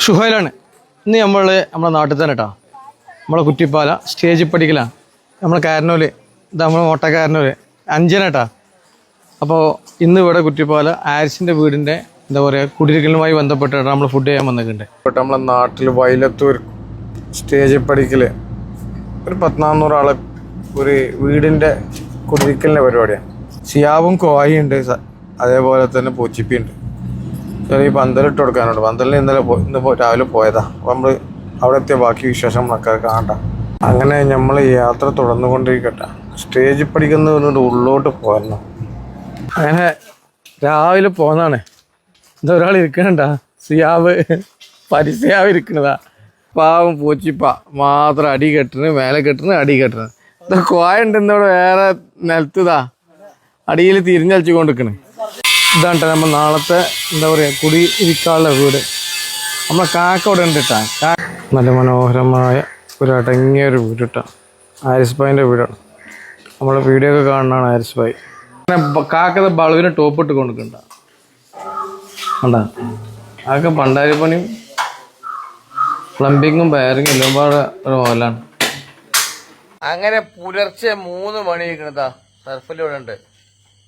ഷുഹൈലാണ്. ഇന്ന് നമ്മളെ നാട്ടിൽ തന്നെ കേട്ടോ, നമ്മളെ കുറ്റിപ്പാല സ്റ്റേജിൽ പഠിക്കലാണ്. നമ്മളെ കാരനൂല്, ഇത് നമ്മളെ ഓട്ടക്കാരനൂല് അഞ്ചനേട്ടാ. അപ്പോൾ ഇന്ന് ഇവിടെ കുറ്റിപ്പാല ആരിസിൻ്റെ വീടിൻ്റെ എന്താ പറയുക കുടിയിരിക്കലുമായി ബന്ധപ്പെട്ടിട്ട് നമ്മൾ ഫുഡ് ചെയ്യാൻ വന്നിട്ടുണ്ട്. നമ്മളെ നാട്ടിൽ വൈലത്തൂർ സ്റ്റേജിൽ പഠിക്കൽ ഒരു 1400 ആളെ ഒരു വീടിൻ്റെ കുടിയിരിക്കലിൻ്റെ പരിപാടിയാണ്. സിയാവും കോയുണ്ട്, അതേപോലെ തന്നെ പൂച്ചിപ്പിയുണ്ട്. ചെറിയ പന്തലിട്ട് കൊടുക്കാനുണ്ട്. പന്തലിൽ ഇന്ന് രാവിലെ പോയതാ. അപ്പോൾ നമ്മൾ അവിടെ എത്തിയ ബാക്കി വിശേഷം നമ്മളൊക്കെ കാണണ്ട. അങ്ങനെ നമ്മൾ യാത്ര തുടർന്നുകൊണ്ടിരിക്കട്ടെ. സ്റ്റേജിൽ പഠിക്കുന്നവരോട് ഉള്ളോട്ട് പോരണം. അങ്ങനെ രാവിലെ പോന്നാണ്. എന്താ ഒരാൾ ഇരിക്കണണ്ട, സിയാവ് പരിസയാവ് ഇരിക്കണതാ. പാവം പൂച്ചിപ്പ മാത്രം അടി കെട്ടണ്, മേലെ കെട്ടണ്, അടി കെട്ടണ്. ഇത് കോയുണ്ട് ഇന്നോട് വേറെ നിലത്തതാ അടിയിൽ തിരിഞ്ഞളിച്ചു കൊണ്ടിരിക്കണ്. ഇതാണ് നമ്മൾ നാളത്തെ എന്താ പറയുക കുടി ഇരിക്കാനുള്ള വീട്. നമ്മളെ കാക്ക ഇവിടെ ഉണ്ട് കേട്ടാ. നല്ല മനോഹരമായ ഒരു അടങ്ങിയ ഒരു വീട് കേട്ടോ. ആരിസ് ഭായിൻ്റെ വീടാണ്. നമ്മളെ വീഡിയോ ഒക്കെ കാണുന്നതാണ് ആരിസ് ഭായി. അങ്ങനെ കാക്കത് ബൾബിന് ടോപ്പ് ഇട്ട് കൊണ്ടിരിക്കണ്ട കണ്ടാ. അതൊക്കെ പണ്ടാരിപ്പണിയും പ്ലംബിങ്ങും വയറിങ്ങും എല്ലാം പാടെ ഒരു മോലാണ്. അങ്ങനെ പുലർച്ചെ 3 മണി ഇരിക്കണതാ. സർഫിൽ ഇവിടെ ഉണ്ട്.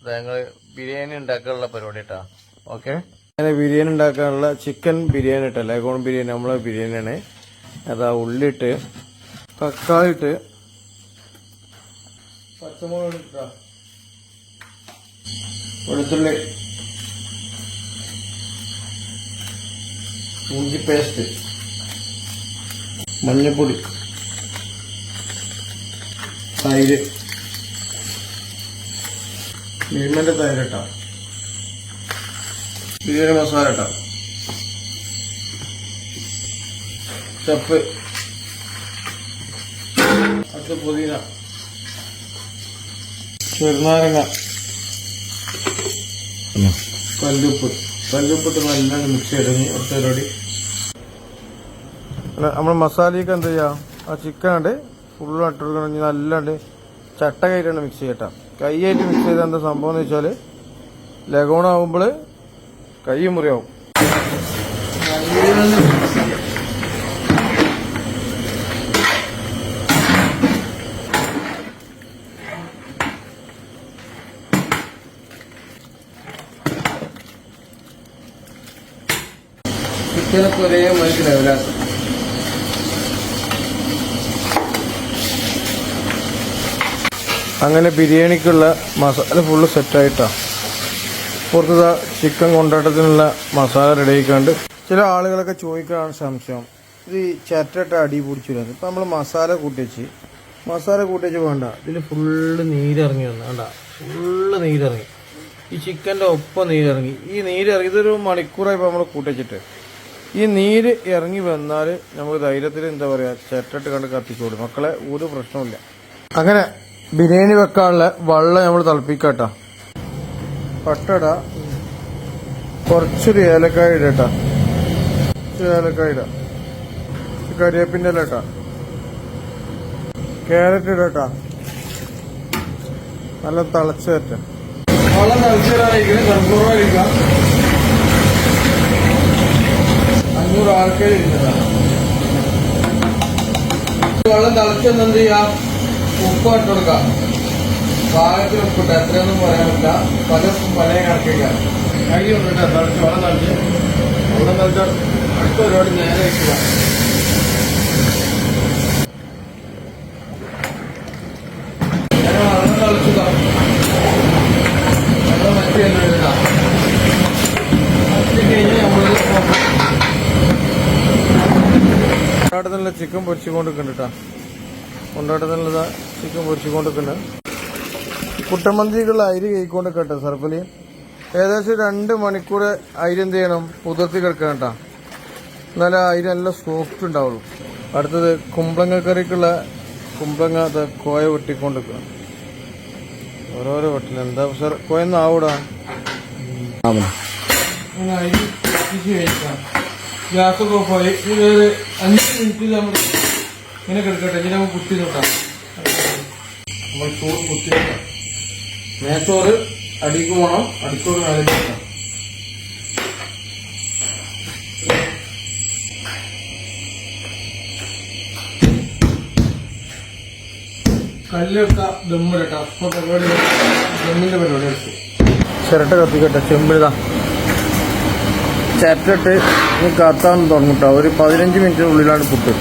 ഞങ്ങൾ ബിരിയാണി ഉണ്ടാക്കാനുള്ള പരിപാടി കേട്ടോ. ഓക്കെ, അങ്ങനെ ബിരിയാണി ഉണ്ടാക്കാനുള്ള ചിക്കൻ ബിരിയാണി ഇട്ട ലേഗോൺ ബിരിയാണി നമ്മളെ ബിരിയാണിയാണ്. അതാ ഉള്ളിട്ട്, തക്കാളി ഇട്ട്, പച്ചമുളക് ഇട്ടാ, വെളുത്തുള്ളി, ഇഞ്ചി പേസ്റ്റ്, മഞ്ഞപ്പൊടി, തൈര്, മിൽമന്റെ തൈര് ഇട്ടാ, ബിരിയാണി മസാല ഇട്ടാ, ചപ്പ്, അത് പുതിന, ചെറുനാരങ്ങ, കല്ലുപ്പിട്ട് നല്ല മിക്സ് ചെയ്തിറങ്ങി ഒറ്റ പരിപാടി. നമ്മൾ മസാലയൊക്കെ എന്താ ചെയ്യാ, ആ ചിക്കൻ ഉണ്ട് ഫുള്ള് ഇട്ടെടുക്കണമെങ്കിൽ നല്ലുണ്ട് ചട്ട കൈയിട്ടാണ് മിക്സ് ചെയ്യട്ടാ. കൈയായിട്ട് മിക്സ് ചെയ്താൽ എന്താ സംഭവം എന്ന് വെച്ചാൽ ലഗോണാവുമ്പോൾ കൈ മുറിയാവും. ചിക്കനൊക്കെ ഒരേ മാതിരി ലെവലാക്കും. അങ്ങനെ ബിരിയാണിക്കുള്ള മസാല ഫുള്ള് സെറ്റായിട്ടാണ്. പുറത്ത് ചിക്കൻ കൊണ്ടാട്ടത്തിനുള്ള മസാല റെഡി ആയിക്കാണ്ട്. ചില ആളുകളൊക്കെ ചോദിക്കാനാണ് സംശയം, ഇത് ചിരട്ട അടി പിടിച്ചില്ല. ഇപ്പം നമ്മൾ മസാല കൂട്ടി വെച്ച് വേണ്ട, ഇതിൽ ഫുള്ള് നീരിറങ്ങി വന്നു വേണ്ട, ഫുള്ള് നീരിറങ്ങി. ഈ ചിക്കൻ്റെ ഒപ്പം നീരിറങ്ങി. ഈ നീരിറങ്ങി ഇതൊരു മണിക്കൂറായി ഇപ്പോൾ നമ്മൾ കൂട്ടി വെച്ചിട്ട്. ഈ നീര് ഇറങ്ങി വന്നാൽ നമുക്ക് ധൈര്യത്തിൽ എന്താ പറയുക ചിരട്ടിട്ട് കണ്ട് കത്തിച്ചോളൂ മക്കളെ, ഒരു പ്രശ്നമില്ല. അങ്ങനെ ബിരിയാണി വെക്കാനുള്ള വെള്ളം നമ്മൾ തിളപ്പിക്കാട്ടോ. പട്ടട, കുറച്ചൊരു ഏലക്കായ ഇടട്ടാ, ഏലക്കായ ഇടാം, കരിവേപ്പിൻ്റെ ഇല ഇട്ടാ, ക്യാരറ്റ് ഇടട്ടാ, നല്ല തിളച്ച് വരട്ടെ. വെള്ളം തിളച്ച് വരാനായിരിക്കും സൺഫ്ലവറായിരിക്കാം. 500 ആൾക്കാർ ഇരിക്കുന്നതാണ്. വെള്ളം തിളച്ചെന്ന് എന്ത് ചെയ്യാം, ഉപ്പ് ഇട്ട് കൊടുക്കാം. പാകത്തിന് ഉപ്പിട്ട് എത്രയൊന്നും പറയാൻ പറ്റില്ല, പല കണക്കില്ല. അരി കൊണ്ടിട്ട് തിളച്ച് വെള്ളം തിളച്ച് അടുത്ത ഒരുപാട് നേരെ വയ്ക്കുക. വെള്ളം തിളച്ചുക, വെള്ളം വറ്റി തന്നെ ഇടാം. വറ്റി കഴിഞ്ഞ് നമ്മൾ കൊണ്ടാട്ടത്തിനുള്ള ചിക്കൻ പൊരിച്ചുകൊണ്ടിരിക്കുന്നുണ്ട് കേട്ടോ. കൊണ്ടാട്ടത്തിനുള്ള ചിക്കൻ പൊരിച്ചുകൊണ്ടിരിക്കുന്നുണ്ട്. കുട്ടമന്തിക്കുള്ള അരി കഴിക്കൊണ്ട് കേട്ടോ. സർഫലി ഏകദേശം 2 മണിക്കൂർ അരി എന്ത് ചെയ്യണം, കുതിർത്തി കിടക്കണം കേട്ടോ. എന്നാലും അരി നല്ല സോഫ്റ്റ് ഉണ്ടാവുള്ളൂ. അടുത്തത് കുമ്പളങ്ങ കറിക്കുള്ള കുമ്പളങ്ങ കോയ വെട്ടിക്കൊണ്ടിരിക്കണം. ഓരോരോ വെട്ടിൽ എന്താ സാർ കോയൊന്നും ആവൂടാ. അങ്ങനെ അരി കഴിക്കാം. ഗ്യാസൊക്കെ ഓഫായി. ഇതൊരു 5 മിനിറ്റിൽ നമ്മൾ ഇങ്ങനെ കിടക്കട്ടെ. ഇനി നമുക്ക് കുത്തി നോക്കാം. നമ്മൾ ചോറ് കുത്തി നോക്കാം. മേച്ചോറ് അടിക്ക് പോകണം, അടിച്ചോറ് മേലെ വെക്കണം. കല്ലൊക്കെ ദമ്മിടട്ടോ. അപ്പോൾ പരിപാടി ദമ്മിൻ്റെ പരിപാടി എടുത്തു. ചിരട്ട കത്തിക്കട്ടെ. ചെമ്പിഴുതാ ചിരട്ടിട്ട് ഇനി കത്താൻ തുടങ്ങിട്ടോ. ഒരു 15 മിനിറ്റിനുള്ളിലാണ് പുട്ട്.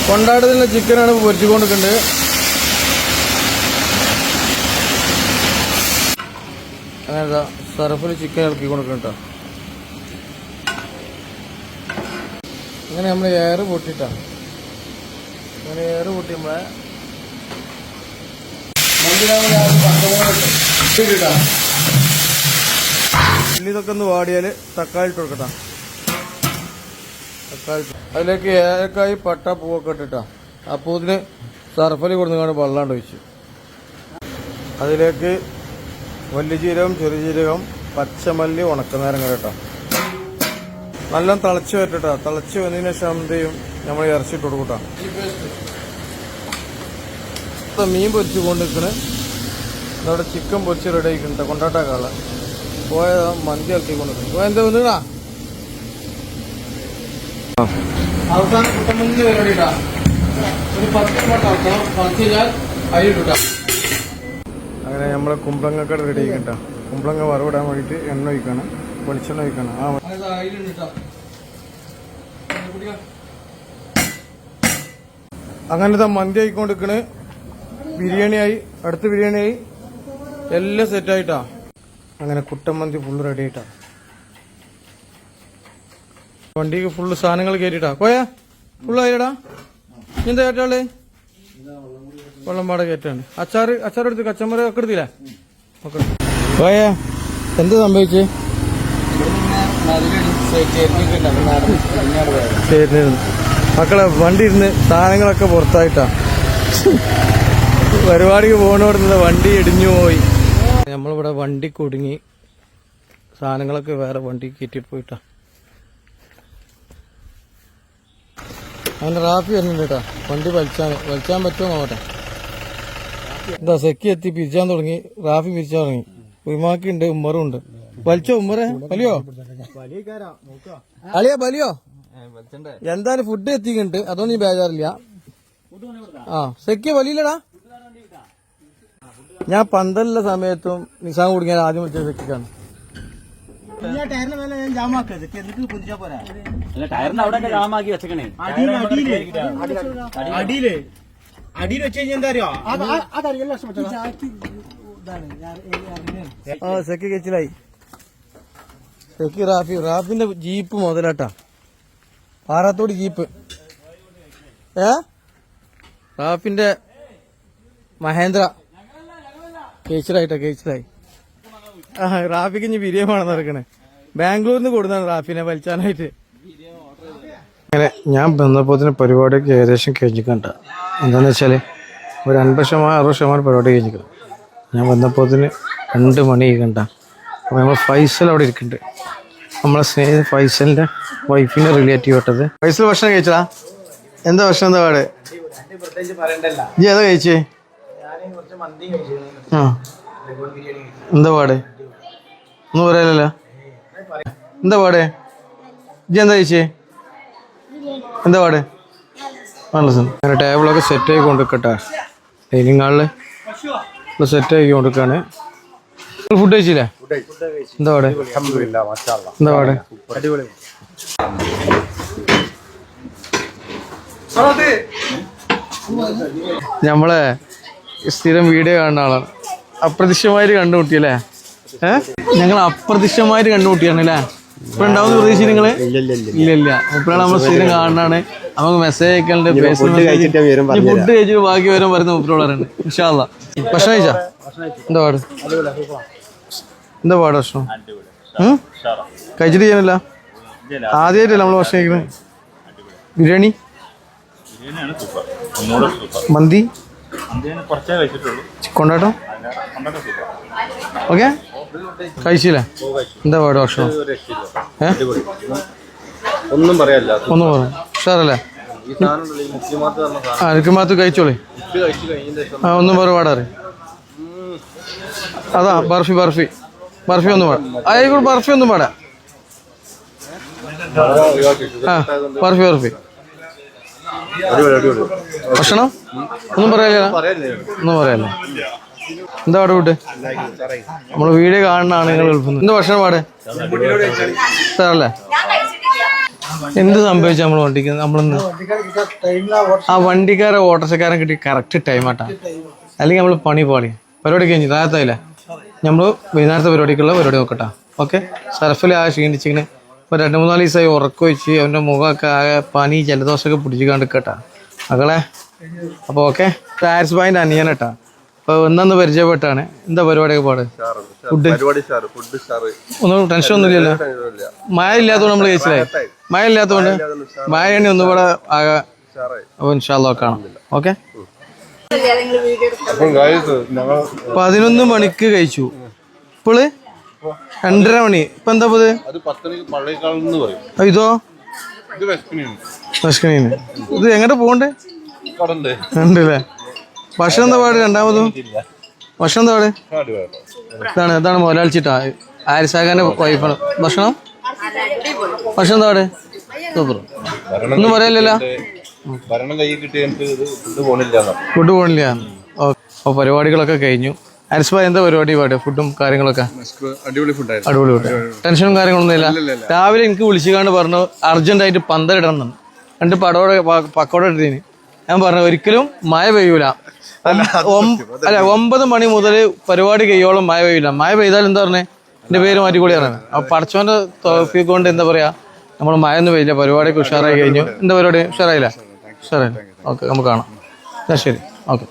കൊണ്ടാട്ടത്തിൻ്റെ ചിക്കനാണ് പൊരിച്ചുകൊണ്ടിരിക്കുന്നത്. അങ്ങനെ സർഫിൽ ചിക്കൻ ഇറക്കി കൊടുക്കട്ടോ. അങ്ങനെ നമ്മൾ എയർ പൊട്ടിട്ടാണ്. അങ്ങനെ എയർ പൊട്ടി നമ്മളെ ഇതൊക്കെ ഒന്ന് വാടിയാൽ തക്കാളി ഇട്ട് കൊടുക്കട്ടാ. തക്കാളി അതിലേക്ക് ഏലക്കായി പട്ട പൂവൊക്കെ ഇട്ടിട്ടാ. അപ്പോൾ ഇതിന് സർഫലി കൊടുത്തുകൊണ്ട് വെള്ളാണ്ട് ഒഴിച്ച് അതിലേക്ക് വലിയ ജീരകം, ചെറിയ ജീരകം, പച്ചമല്ലി, ഉണക്കനേരം കേട്ടോ. നല്ല തിളച്ച് വരട്ടാ. തിളച്ച് വന്നതിന് ശേഷം എന്ത് ചെയ്യും, നമ്മൾ ഇറച്ചിട്ട് കൊടുക്കൂട്ടാ. മീൻ പൊരിച്ച് കൊണ്ടിരിക്കണ്. അതവിടെ ചിക്കൻ പൊരിച്ച് റെഡി ആയിട്ടുണ്ട്. കൊണ്ടാട്ടാക്കാളെ പോയതാ മന്തി ഇറക്കി കൊണ്ടിരിക്കുന്നു. എന്താ വന്നിടാ അവസാനം കുട്ടമ്പലിന്റെ പരിപാടിട്ടാ. ഒരു 10 മിനിറ്റ് അവസാനം 10 കഴിഞ്ഞാൽ അരി ഇട്ടാ. അങ്ങനെ നമ്മളെ കുമ്പളങ്ങക്കട റെഡി ആയിക്കട്ട. കുമ്പളങ്ങ വറവിടാൻ വേണ്ടിയിട്ട് എണ്ണ ഒഴിക്കണം, വെളിച്ചെണ്ണ ഒഴിക്കണം. അങ്ങനത്തെ മന്തി ആയിക്കൊണ്ടിരിക്കണ്. ബിരിയാണിയായി, അടുത്ത ബിരിയാണിയായി, എല്ലാം സെറ്റായിട്ടാ. അങ്ങനെ കുട്ടൻ മന്തി ഫുള്ള് റെഡി ആയിട്ടാ. വണ്ടിക്ക് ഫുള്ള് സാധനങ്ങൾ കയറ്റിട്ടാ. കോയ ഫുള്ളായിടാ. എന്താ കേട്ടാള് വെള്ളം പാടെ കയറ്റാണ്. അച്ചാറ് എടുത്ത് കച്ചമ്പറ ഒക്കെ എടുത്തില്ലേ? കോയ എന്ത് സംഭവിച്ചേ? മക്കളെ വണ്ടി ഇരുന്ന് സാധനങ്ങളൊക്കെ പുറത്തായിട്ടാ. പരിപാടിക്ക് പോകണോടുന്നത് വണ്ടി ഇടിഞ്ഞു പോയി. നമ്മളിവിടെ വണ്ടി കുടുങ്ങി. സാധനങ്ങളൊക്കെ വേറെ വണ്ടി കയറ്റിട്ട് പോയിട്ടാ. അങ്ങനെ റാഫി വരുന്നുണ്ട് കേട്ടാ. വണ്ടി വലിച്ചാൻ പറ്റുമോ നോക്കട്ടെ. എന്താ സെക്കി എത്തി പിരിച്ചാൻ തുടങ്ങി. റാഫി പിരിച്ചാൻ തുടങ്ങി. ഉമാക്കുണ്ട്, ഉമ്മറും ഉണ്ട്. വലിച്ചോ ഉമ്മറെ? വലിയോ അളിയാ വലിയോ? എന്തായാലും ഫുഡ് എത്തിക്കുന്നുണ്ട്, അതൊന്നും ബേജാറില്ല. ആ സെക്കി വലിയില്ലടാ. ഞാൻ പന്തലുള്ള സമയത്തും നിസാം കുടിക്കാൻ ആദ്യം വിളിച്ചത് സെക്കിക്കാണ്. അടിയിൽ വെച്ച് കഴിഞ്ഞാൽ എന്താ അറിയോ? ആ സെക്കി കെച്ചിലായി. സെക്കി റാഫിന്റെ ജീപ്പ് മുതലാട്ടാ. പാറാത്തോട് ജീപ്പ്. റാഫിന്റെ മഹേന്ദ്ര കേച്ചിലായി. ആ റാഫിക്ക് ഇനി ബിരിയാണി നടക്കണേ. ബാംഗ്ലൂരിൽ നിന്ന് കൊടുത്താണ് റാഫിനെ വലിച്ചാനായിട്ട്. അങ്ങനെ ഞാൻ വന്നപ്പോ പരിപാടിയൊക്കെ ഏകദേശം കഴിഞ്ഞിക്കണ്ട. എന്താന്ന് വെച്ചാല് ഒരു 50-60% പരിപാടി കഴിഞ്ഞിക്കണം. ഞാൻ വന്നപ്പോൾ 2 മണി കണ്ട. അപ്പോൾ നമ്മൾ ഫൈസൽ അവിടെ ഇരിക്കുന്നുണ്ട്. നമ്മളെ സ്നേഹിത ഫൈസലിന്റെ വൈഫിന്റെ റിലേറ്റീവ് ആയിട്ടത്. ഫൈസൽ ഭക്ഷണം കഴിച്ചടാ? എന്താ ഭക്ഷണം? എന്താ പാട്? നീ ഏതാ കഴിച്ചേ? ആ എന്താ പാട്? ഒന്നും പറയാലല്ലോ. എന്താ പാട്? ഇജ്ജ് എന്താ കഴിച്ചേ? എന്താ പാട്? അങ്ങനെ ടേബിളൊക്കെ സെറ്റ് ആക്കി കൊണ്ടിരിക്കട്ടെ. ഡൈനിങ് ഹാളില് സെറ്റ് ആക്കി കൊണ്ടിരിക്കാണ്. ഫുഡ് കഴിച്ചില്ലേ? എന്താ പാട്? എന്താ പാട്? നമ്മളെ സ്ഥിരം വീഡിയോ കാണുന്ന ആളാണ്. അപ്രത്യക്ഷമായിട്ട് കണ്ടുമുട്ടിയല്ലേ? ഞങ്ങൾ അപ്രത്യക്ഷമായിട്ട് കണ്ടുമുട്ടിയാണ് അല്ലേ? ഇപ്പൊ ഉണ്ടാവുന്ന പ്രതീക്ഷ നിങ്ങള്? ഇല്ല. ഇപ്പോഴാണ് നമ്മൾ സ്ഥിരം കാണാനാണ്. നമുക്ക് മെസ്സേജ് അയക്കാനുണ്ട്. ഫുഡ് കഴിച്ചിട്ട് ബാക്കി വരാൻ പറയുന്ന മുപ്പിലുള്ളവരുണ്ട്. ഇൻഷാ അല്ലാ. ഭക്ഷണം കഴിച്ചാ? എന്താ പാട്? ഭക്ഷണം കഴിച്ചിട്ട് ചെയ്യാനല്ല? ആദ്യമായിട്ടല്ല നമ്മള് ഭക്ഷണം കഴിക്കുന്നത്. ബിരിയാണി, മന്തി, കൊണ്ടാട്ടം ഓക്കെ കഴിച്ചില്ലേ? എന്താ പാട് ഭക്ഷണം? ഒന്നും പറയാം. ഉഷാറല്ലേ? ആ ഇരിക്കുമ്പത്ത് കഴിച്ചോളി. ആ ഒന്നും വേറെ പാടാറ്. അതാ ബർഫി ഒന്നും പാടാം. ആയിക്കോട്ടെ ബർഫി ഒന്നും പാടാം. ആ ബർഫി ഭക്ഷണം ഒന്നും പറയാനില്ല, ഒന്നും പറയാനില്ല. എന്താ പാട് കൂട്ട്? നമ്മള് വീഡിയോ കാണുന്നതാണ് നിങ്ങൾ വിളിക്കുന്നത്. എന്താ ഭക്ഷണം പാട് സാറല്ലേ? എന്ത് സംഭവിച്ചു നമ്മൾ വണ്ടിക്ക്? നമ്മളിന്ന് ആ വണ്ടിക്കാരെ ഓട്ടോറിക്ഷക്കാരൻ കിട്ടി കറക്റ്റ് ടൈമാട്ടാ, അല്ലെങ്കിൽ നമ്മൾ പണി പാടി. പരിപാടി കഴിഞ്ഞു താഴത്തായില്ലേ? നമ്മൾ വൈകുന്നേരത്തെ പരിപാടിക്കുള്ള പരിപാടി നോക്കട്ടാ. ഓക്കെ. സർഫിൽ ആ ക്ഷീണിച്ചിങ്ങനെ ഇപ്പോൾ 2-3 ദിവസമായി ഉറക്കം വെച്ച് അവൻ്റെ മുഖമൊക്കെ ആകെ പനി ജലദോഷമൊക്കെ പിടിച്ച് കണ്ടിക്കട്ടാ മകളെ. അപ്പോൾ ഓക്കെ. ഹാരിസ് ഭായിൻ്റെ അനിയനട്ടാ. അപ്പോൾ ഒന്നു പരിചയപ്പെട്ടാണ്. എന്താ പരിപാടിയൊക്കെ പാട്? ഫുഡ് ഒന്നും ടെൻഷൻ ഒന്നുമില്ലല്ലോ? മഴ ഇല്ലാത്തതുകൊണ്ട് നമ്മൾ കഴിച്ചില്ലായി. മഴ ഇല്ലാത്തതുകൊണ്ട് മഴയാണ് ഒന്നുകൂടെ ആകെ. അപ്പോൾ ഇൻഷാല്ലാ കാണാം. ഓക്കെ. 11 മണിക്ക് കഴിച്ചു. ഇപ്പോള് 2:30 മണി. ഇപ്പൊ എന്താ ഇത്? ഇതോ ഭക്ഷണീന്. ഇത് എങ്ങോട്ട് പോകണ്ടേ? ഉണ്ടല്ലേ. ഭക്ഷണം എന്താ പാട്? രണ്ടാമതും ഭക്ഷണം എന്താ പാട്? ഇതാണ് മുതലാളിച്ചിട്ടാ ആരിസാഖാന്റെ വൈഫാണ്. ഭക്ഷണം ഭക്ഷണം എന്താ പാട്? സൂപ്പർ. ഒന്നും പറയാനില്ലല്ലോ. ഫുഡ് പോണില്ല. ഓക്കെ. അപ്പോൾ പരിപാടികളൊക്കെ കഴിഞ്ഞു. ഹാരിസ് ഭായ് എന്താ പരിപാടി? ഫുഡും കാര്യങ്ങളൊക്കെ അടിപൊളി ഫുഡ്. ടെൻഷനും കാര്യങ്ങളൊന്നും ഇല്ല. രാവിലെ എനിക്ക് വിളിച്ചുകൊണ്ട് പറഞ്ഞു അർജന്റായിട്ട് പന്തലിടണം എന്ന്. 2 പക്കോട ഇട്ടീന്. ഞാൻ പറഞ്ഞു ഒരിക്കലും മഴ പെയ്യൂല. അല്ല 9 മണി മുതൽ പരിപാടി കഴിയോളം മഴ പെയ്യൂല. മഴ പെയ്താൽ എന്താ പറഞ്ഞേ? എന്റെ പേര് മാറ്റിക്കൂടി പറഞ്ഞത്. അപ്പൊ പടച്ചോന്റെ തോഫീക്ക് കൊണ്ട് എന്താ പറയാ, നമ്മൾ മഴ ഒന്നും പെയ്യില്ല. പരിപാടിയൊക്കെ ഉഷാറായി കഴിഞ്ഞു. എന്താ പരിപാടി? ഉഷാറായില്ല? ഉഷാറായില്ല. ഓക്കെ, നമുക്ക് കാണാം. ശരി. ഓക്കെ.